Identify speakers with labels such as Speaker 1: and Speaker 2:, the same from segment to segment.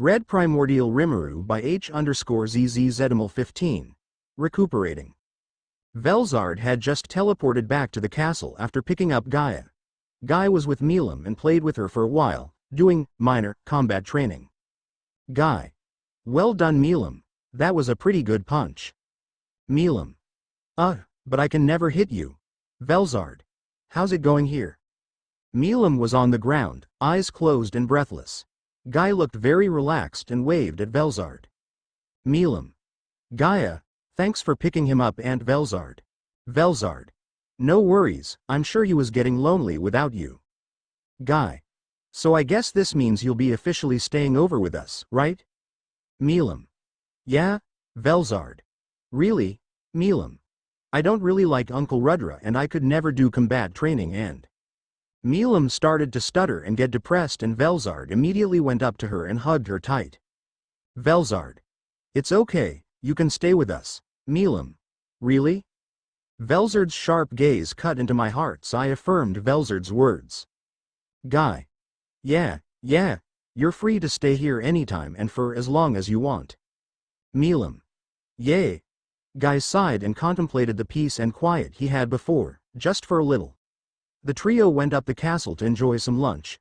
Speaker 1: Red Primordial Rimuru by H_ZZZedamal15. Recuperating. Velzard had just teleported back to the castle after picking up Gaia. Gaia was with Milam and played with her for a while, doing minor combat training. Gaia. Well done, Milam. That was a pretty good punch. Milam. But I can never hit you. Velzard. How's it going here? Milam was on the ground, eyes closed and breathless. Gaia looked very relaxed and waved at Velzard. Milam. Gaia, thanks for picking him up, Aunt Velzard. Velzard. No worries, I'm sure he was getting lonely without you. Gaia. So I guess this means you'll be officially staying over with us, right? Milam. Yeah, Velzard. Really, Milam. I don't really like Uncle Rudra and I could never do combat training and... Milam started to stutter and get depressed, and Velzard immediately went up to her and hugged her tight. Velzard. It's okay, you can stay with us. Milam. Really? Velzard's sharp gaze cut into my heart, so I affirmed Velzard's words. Gaia. Yeah, you're free to stay here anytime and for as long as you want. Milam. Yay. Gaia sighed and contemplated the peace and quiet he had before, just for a little. The trio went up the castle to enjoy some lunch.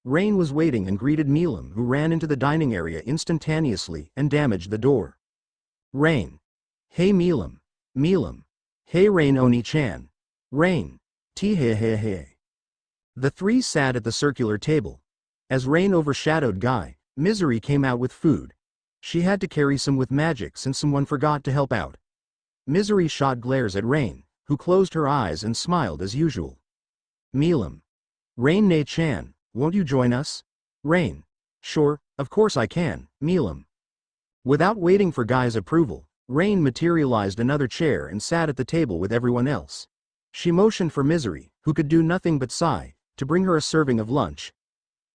Speaker 1: Rain was waiting and greeted Milam, who ran into the dining area instantaneously and damaged the door. Rain. Hey Milam. Milam. Hey Rain Oni-chan. Rain. Tee-hey-hey-hey. The three sat at the circular table. As Rain overshadowed Gaia, Misery came out with food. She had to carry some with magic since someone forgot to help out. Misery shot glares at Rain, who closed her eyes and smiled as usual. Milam. Rain-ne-chan, won't you join us? Rain. Sure, of course I can, Milam. Without waiting for Gaia's approval, Rain materialized another chair and sat at the table with everyone else. She motioned for Misery, who could do nothing but sigh, to bring her a serving of lunch.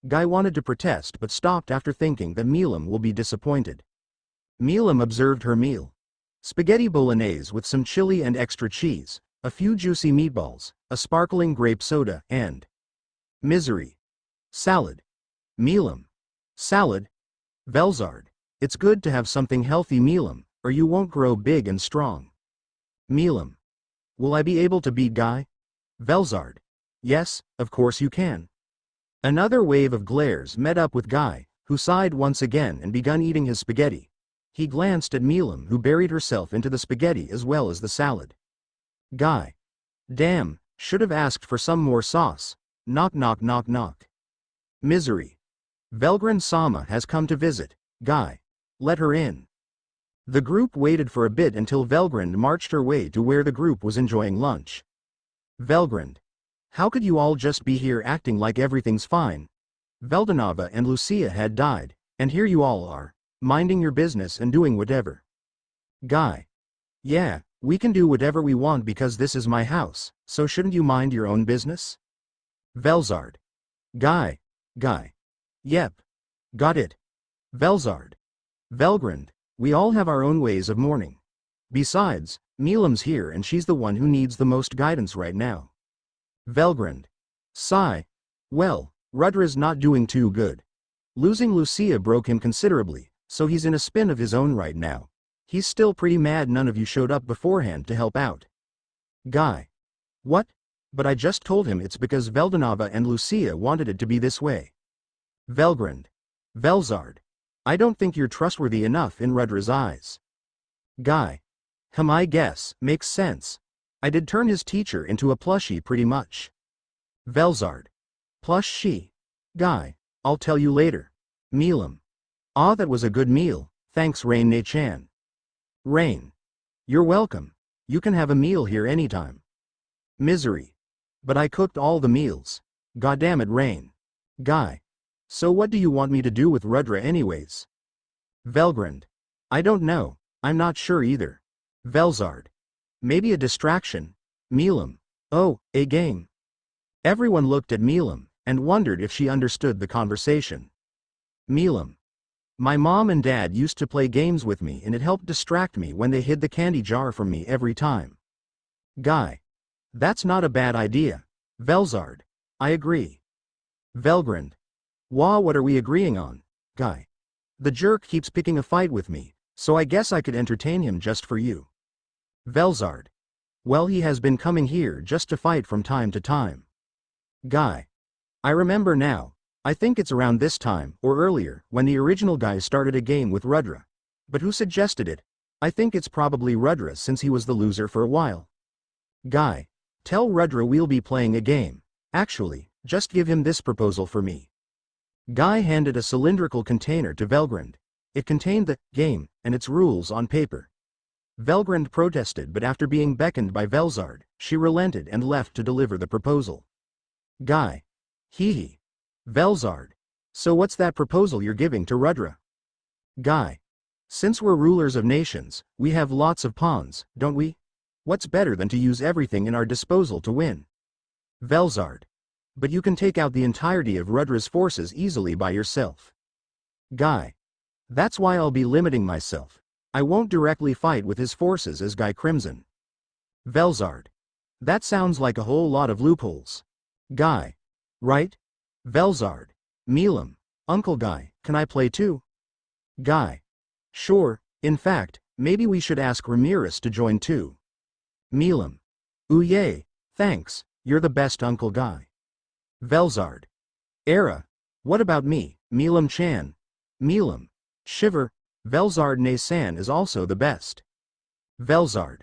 Speaker 1: Gaia wanted to protest but stopped after thinking that Milam will be disappointed. Milam observed her meal. Spaghetti bolognese with some chili and extra cheese, a few juicy meatballs, a sparkling grape soda, and Misery. Salad. Milam. Salad? Velzard. It's good to have something healthy, Milam, or you won't grow big and strong. Milam. Will I be able to beat Gaia? Velzard. Yes, of course you can. Another wave of glares met up with Gaia, who sighed once again and begun eating his spaghetti. He glanced at Milam, who buried herself into the spaghetti as well as the salad. Gaia. Damn, should have asked for some more sauce. Knock knock knock knock. Misery. Velgrind-sama has come to visit. Gaia. Let her in. The group waited for a bit until Velgrind marched her way to where the group was enjoying lunch. Velgrind. How could you all just be here acting like everything's fine? Veldora and Lucia had died, and here you all are, minding your business and doing whatever. Gaia. Yeah, we can do whatever we want because this is my house, so shouldn't you mind your own business? Velzard. Gaia. Yep. Got it. Velzard. Velgrind, we all have our own ways of mourning. Besides, Milam's here and she's the one who needs the most guidance right now. Velgrind. Sigh. Well, Rudra's not doing too good. Losing Lucia broke him considerably, so he's in a spin of his own right now. He's still pretty mad none of you showed up beforehand to help out. Gaia. What? But I just told him it's because Veldora and Lucia wanted it to be this way. Velgrind. Velzard. I don't think you're trustworthy enough in Rudra's eyes. Gaia. I guess, makes sense. I did turn his teacher into a plushie pretty much. Velzard. Plushie. Gaia. I'll tell you later. Milam. That was a good meal, thanks Rain-ne-chan. Rain. You're welcome. You can have a meal here anytime. Misery. But I cooked all the meals. Goddamn it, Rain. Gaia. So what do you want me to do with Rudra anyways? Velgrind. I don't know, I'm not sure either. Velzard. Maybe a distraction. Milam. Oh, a game. Everyone looked at Milam and wondered if she understood the conversation. Milam. My mom and dad used to play games with me and it helped distract me when they hid the candy jar from me every time. Gaia. That's not a bad idea. Velzard. I agree. Velgrind. What are we agreeing on? Gaia. The jerk keeps picking a fight with me, so I guess I could entertain him just for you. Velzard. Well, he has been coming here just to fight from time to time. Guy. I remember now. I think it's around this time, or earlier, when the original guy started a game with Rudra. But who suggested it? I think it's probably Rudra since he was the loser for a while. Guy. Tell Rudra we'll be playing a game. Actually, just give him this proposal for me. Guy handed a cylindrical container to Velgrand. It contained the game and its rules on paper. Velgrand protested, but after being beckoned by Velzard, she relented and left to deliver the proposal. Guy. Hee. Velzard. So what's that proposal you're giving to Rudra? Guy. Since we're rulers of nations, we have lots of pawns, don't we? What's better than to use everything in our disposal to win? Velzard. But you can take out the entirety of Rudra's forces easily by yourself. Guy. That's why I'll be limiting myself. I won't directly fight with his forces as Guy Crimson. Velzard. That sounds like a whole lot of loopholes. Guy. Right? Velzard. Milam. Uncle Guy, can I play too? Guy. Sure, in fact, maybe we should ask Ramiris to join too. Milam. Ooh yay, thanks, you're the best Uncle Guy. Velzard. Era. What about me, Milam Chan? Milam. Shiver. Velzard Nasan is also the best. Velzard.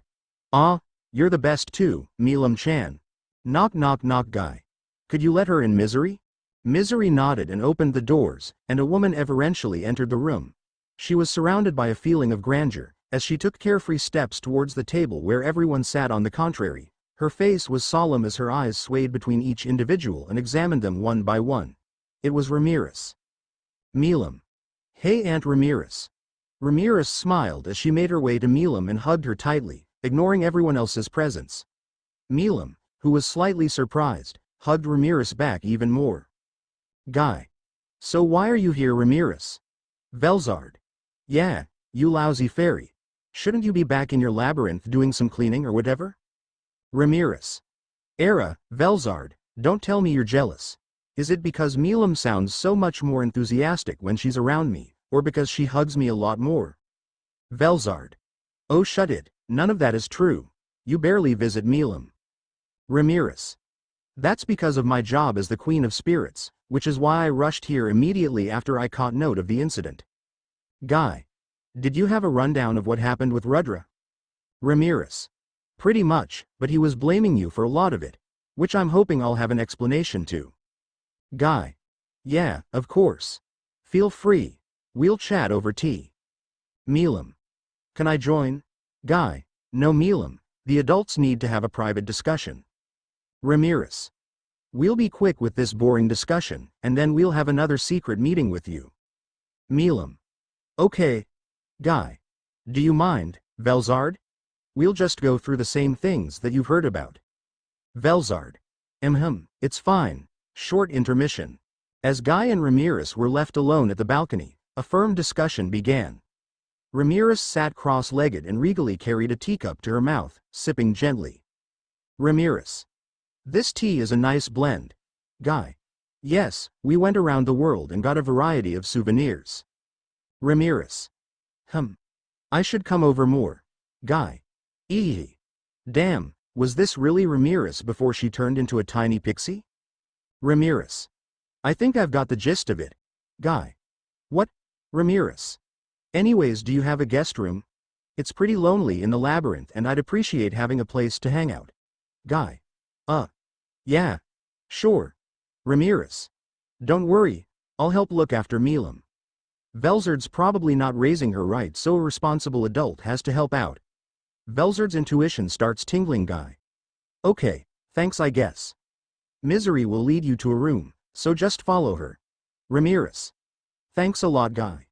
Speaker 1: Ah, you're the best too, Milam Chan. Knock knock knock Guy. Could you let her in, Misery? Misery nodded and opened the doors, and a woman eventually entered the room. She was surrounded by a feeling of grandeur, as she took carefree steps towards the table where everyone sat. On the contrary, her face was solemn as her eyes swayed between each individual and examined them one by one. It was Ramiris. Milam. Hey Aunt Ramiris. Ramiris smiled as she made her way to Milam and hugged her tightly, ignoring everyone else's presence. Milam, who was slightly surprised, hugged Ramiris back even more. Guy. So why are you here, Ramiris? Velzard. Yeah, you lousy fairy. Shouldn't you be back in your labyrinth doing some cleaning or whatever? Ramiris. Era, Velzard, don't tell me you're jealous. Is it because Milam sounds so much more enthusiastic when she's around me, or because she hugs me a lot more? Velzard. Oh shut it, none of that is true. You barely visit Milam. Ramiris. That's because of my job as the Queen of Spirits, which is why I rushed here immediately after I caught note of the incident. Guy. Did you have a rundown of what happened with Rudra? Ramiris. Pretty much, but he was blaming you for a lot of it, which I'm hoping I'll have an explanation to. Guy. Yeah, of course. Feel free. We'll chat over tea. Milam. Can I join? Guy. No Milam, the adults need to have a private discussion. Ramiris. We'll be quick with this boring discussion, and then we'll have another secret meeting with you. Milam. Okay. Guy. Do you mind, Velzard? We'll just go through the same things that you've heard about. Velzard. It's fine. Short intermission. As Guy and Ramiris were left alone at the balcony, a firm discussion began. Ramiris sat cross-legged and regally carried a teacup to her mouth, sipping gently. Ramiris. This tea is a nice blend. Guy. Yes, we went around the world and got a variety of souvenirs. Ramiris. I should come over more. Guy. Damn, was this really Ramiris before she turned into a tiny pixie? Ramiris. I think I've got the gist of it. Guy. What? Ramiris. Anyways, do you have a guest room? It's pretty lonely in the labyrinth and I'd appreciate having a place to hang out. Guy. Yeah. Sure. Ramiris. Don't worry, I'll help look after Milam. Velzard's probably not raising her right, so a responsible adult has to help out. Velzard's intuition starts tingling. Guy. Okay, thanks I guess. Misery will lead you to a room, so just follow her. Ramiris. Thanks a lot, Guy.